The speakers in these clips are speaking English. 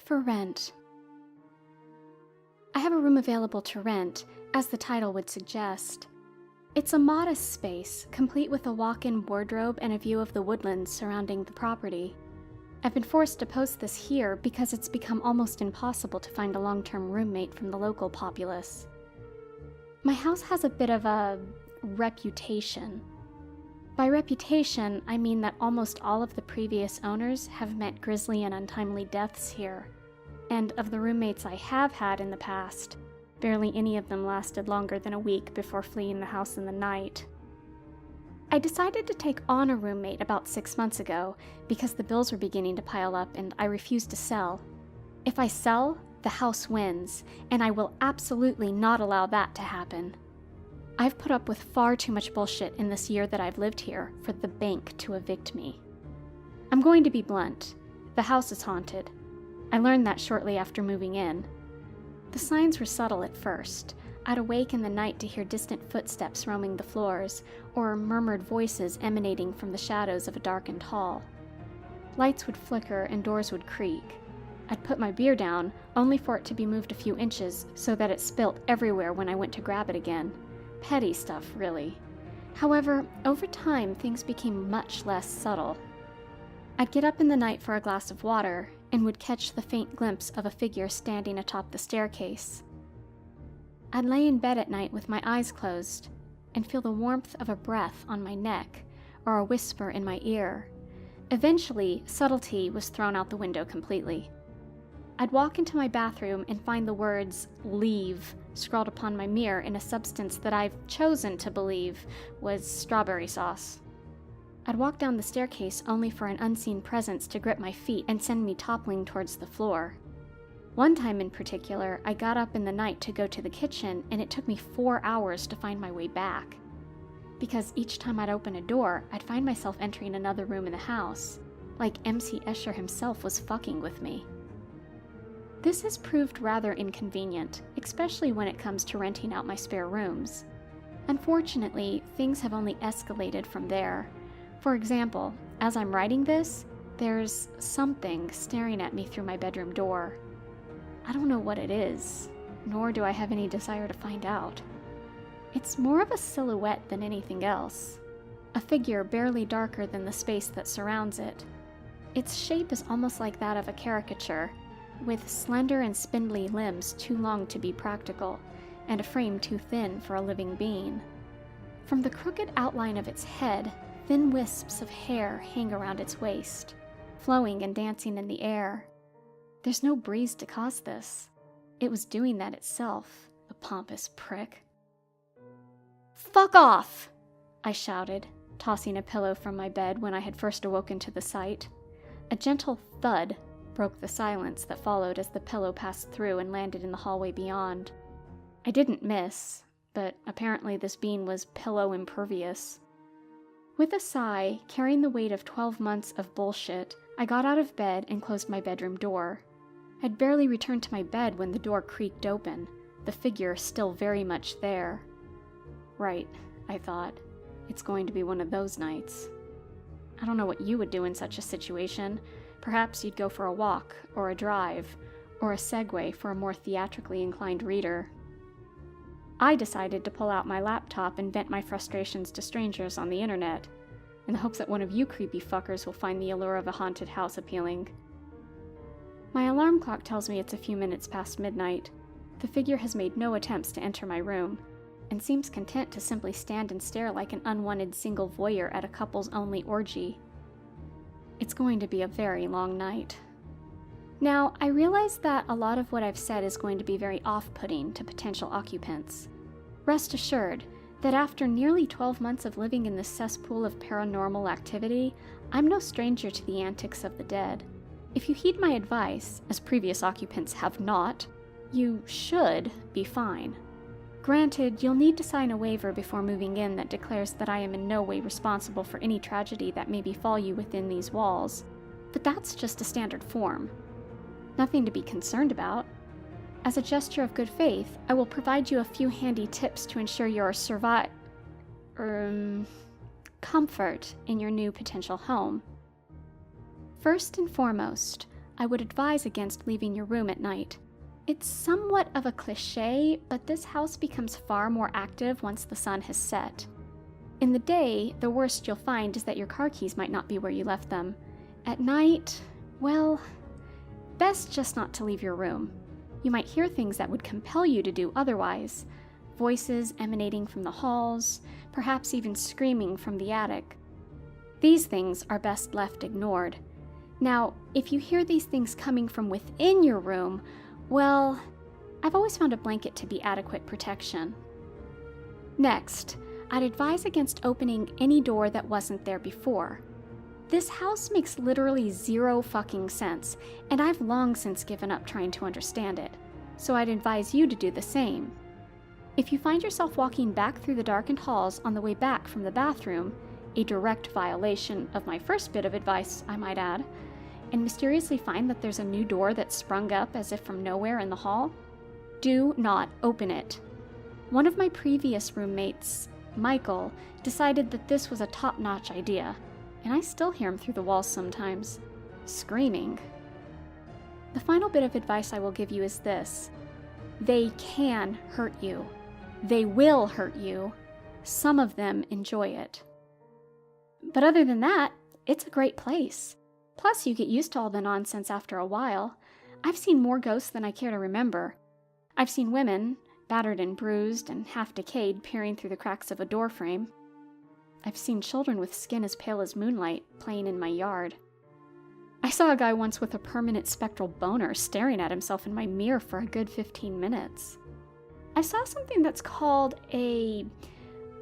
for rent. I have a room available to rent, as the title would suggest. It's a modest space, complete with a walk-in wardrobe and a view of the woodlands surrounding the property. I've been forced to post this here because it's become almost impossible to find a long-term roommate from the local populace. My house has a bit of a reputation. By reputation, I mean that almost all of the previous owners have met grisly and untimely deaths here. And of the roommates I have had in the past, barely any of them lasted longer than a week before fleeing the house in the night. I decided to take on a roommate about 6 months ago because the bills were beginning to pile up and I refused to sell. If I sell, the house wins, and I will absolutely not allow that to happen. I've put up with far too much bullshit in this year that I've lived here for the bank to evict me. I'm going to be blunt. The house is haunted. I learned that shortly after moving in. The signs were subtle at first. I'd awake in the night to hear distant footsteps roaming the floors, or murmured voices emanating from the shadows of a darkened hall. Lights would flicker and doors would creak. I'd put my beer down, only for it to be moved a few inches so that it spilt everywhere when I went to grab it again. Petty stuff, really. However, over time, things became much less subtle. I'd get up in the night for a glass of water, and would catch the faint glimpse of a figure standing atop the staircase. I'd lay in bed at night with my eyes closed, and feel the warmth of a breath on my neck, or a whisper in my ear. Eventually, subtlety was thrown out the window completely. I'd walk into my bathroom and find the words, "Leave," scrawled upon my mirror in a substance that I've chosen to believe was strawberry sauce. I'd walk down the staircase only for an unseen presence to grip my feet and send me toppling towards the floor. One time in particular, I got up in the night to go to the kitchen and it took me 4 hours to find my way back. Because each time I'd open a door, I'd find myself entering another room in the house, like MC Escher himself was fucking with me. This has proved rather inconvenient, especially when it comes to renting out my spare rooms. Unfortunately, things have only escalated from there. For example, as I'm writing this, there's something staring at me through my bedroom door. I don't know what it is, nor do I have any desire to find out. It's more of a silhouette than anything else, a figure barely darker than the space that surrounds it. Its shape is almost like that of a caricature, with slender and spindly limbs too long to be practical, and a frame too thin for a living being. From the crooked outline of its head, thin wisps of hair hang around its waist, flowing and dancing in the air. There's no breeze to cause this. It was doing that itself, the pompous prick. "Fuck off!" I shouted, tossing a pillow from my bed when I had first awoken to the sight. A gentle thud broke the silence that followed as the pillow passed through and landed in the hallway beyond. I didn't miss, but apparently this being was pillow impervious. With a sigh, carrying the weight of 12 months of bullshit, I got out of bed and closed my bedroom door. I'd barely returned to my bed when the door creaked open, the figure still very much there. Right, I thought. It's going to be one of those nights. I don't know what you would do in such a situation. Perhaps you'd go for a walk, or a drive, or a segue for a more theatrically inclined reader. I decided to pull out my laptop and vent my frustrations to strangers on the internet, in the hopes that one of you creepy fuckers will find the allure of a haunted house appealing. My alarm clock tells me it's a few minutes past midnight. The figure has made no attempts to enter my room, and seems content to simply stand and stare like an unwanted single voyeur at a couples-only orgy. It's going to be a very long night. Now, I realize that a lot of what I've said is going to be very off-putting to potential occupants. Rest assured that after nearly 12 months of living in this cesspool of paranormal activity, I'm no stranger to the antics of the dead. If you heed my advice, as previous occupants have not, you should be fine. Granted, you'll need to sign a waiver before moving in that declares that I am in no way responsible for any tragedy that may befall you within these walls, but that's just a standard form. Nothing to be concerned about. As a gesture of good faith, I will provide you a few handy tips to ensure your comfort in your new potential home. First and foremost, I would advise against leaving your room at night. It's somewhat of a cliché, but this house becomes far more active once the sun has set. In the day, the worst you'll find is that your car keys might not be where you left them. At night, well, best just not to leave your room. You might hear things that would compel you to do otherwise. Voices emanating from the halls, perhaps even screaming from the attic. These things are best left ignored. Now, if you hear these things coming from within your room, well, I've always found a blanket to be adequate protection. Next, I'd advise against opening any door that wasn't there before. This house makes literally zero fucking sense, and I've long since given up trying to understand it, so I'd advise you to do the same. If you find yourself walking back through the darkened halls on the way back from the bathroom, a direct violation of my first bit of advice, I might add, and mysteriously find that there's a new door that sprung up as if from nowhere in the hall, do not open it. One of my previous roommates, Michael, decided that this was a top-notch idea, and I still hear him through the walls sometimes, screaming. The final bit of advice I will give you is this: they can hurt you. They will hurt you. Some of them enjoy it. But other than that, it's a great place. Plus, you get used to all the nonsense after a while. I've seen more ghosts than I care to remember. I've seen women, battered and bruised and half decayed, peering through the cracks of a door frame. I've seen children with skin as pale as moonlight playing in my yard. I saw a guy once with a permanent spectral boner staring at himself in my mirror for a good 15 minutes. I saw something that's called a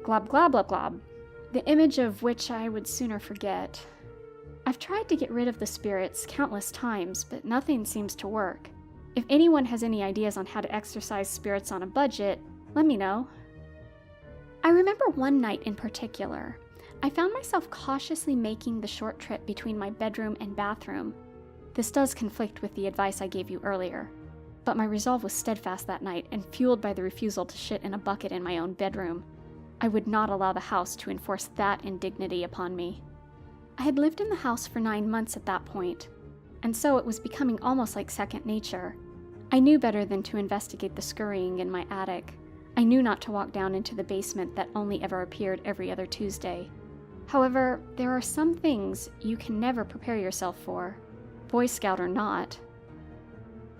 glob glob glob glob, the image of which I would sooner forget. I've tried to get rid of the spirits countless times, but nothing seems to work. If anyone has any ideas on how to exorcise spirits on a budget, let me know. I remember one night in particular. I found myself cautiously making the short trip between my bedroom and bathroom. This does conflict with the advice I gave you earlier, but my resolve was steadfast that night and fueled by the refusal to shit in a bucket in my own bedroom. I would not allow the house to enforce that indignity upon me. I had lived in the house for 9 months at that point, and so it was becoming almost like second nature. I knew better than to investigate the scurrying in my attic. I knew not to walk down into the basement that only ever appeared every other Tuesday. However, there are some things you can never prepare yourself for, Boy Scout or not.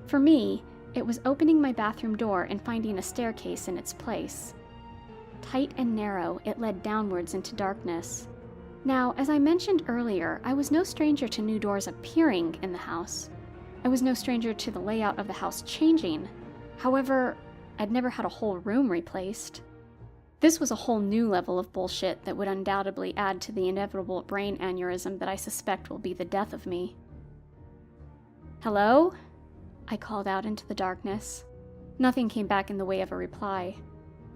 For me, it was opening my bathroom door and finding a staircase in its place. Tight and narrow, it led downwards into darkness. Now, as I mentioned earlier, I was no stranger to new doors appearing in the house. I was no stranger to the layout of the house changing. However, I'd never had a whole room replaced. This was a whole new level of bullshit that would undoubtedly add to the inevitable brain aneurysm that I suspect will be the death of me. "Hello?" I called out into the darkness. Nothing came back in the way of a reply.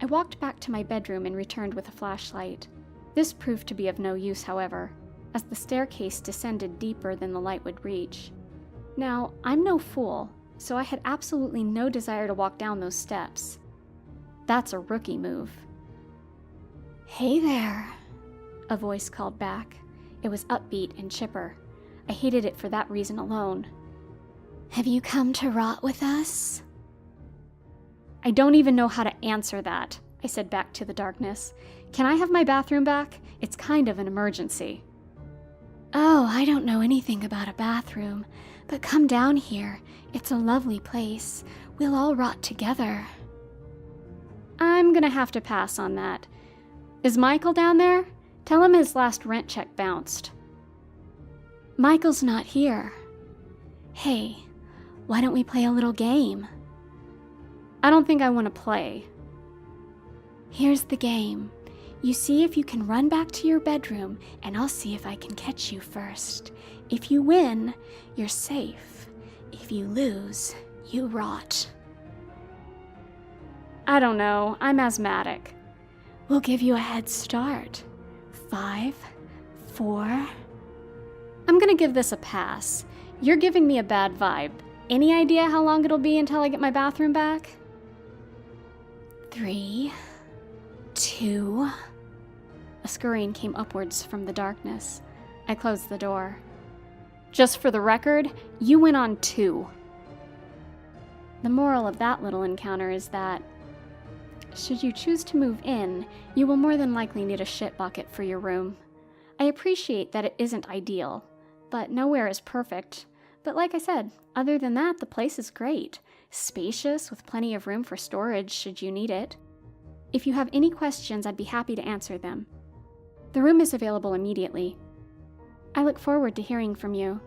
I walked back to my bedroom and returned with a flashlight. This proved to be of no use, however, as the staircase descended deeper than the light would reach. Now, I'm no fool, so I had absolutely no desire to walk down those steps. That's a rookie move. "Hey there," a voice called back. It was upbeat and chipper. I hated it for that reason alone. "Have you come to rot with us?" I don't even know how to answer that, I said back to the darkness. "Can I have my bathroom back? It's kind of an emergency." "Oh, I don't know anything about a bathroom, but come down here. It's a lovely place. We'll all rot together." I'm gonna have to pass on that. Is Michael down there? Tell him his last rent check bounced. "Michael's not here." "Hey, why don't we play a little game?" "I don't think I want to play." "Here's the game. You see if you can run back to your bedroom, and I'll see if I can catch you first. If you win, you're safe. If you lose, you rot." I don't know. I'm asthmatic. "We'll give you a head start. 5, 4... I'm gonna give this a pass. You're giving me a bad vibe. Any idea how long it'll be until I get my bathroom back? 3, 2... A scurrying came upwards from the darkness. I closed the door. Just for the record, you went on 2. The moral of that little encounter is that, should you choose to move in, you will more than likely need a shit bucket for your room. I appreciate that it isn't ideal, but nowhere is perfect. But like I said, other than that, the place is great. Spacious, with plenty of room for storage should you need it. If you have any questions, I'd be happy to answer them. The room is available immediately. I look forward to hearing from you.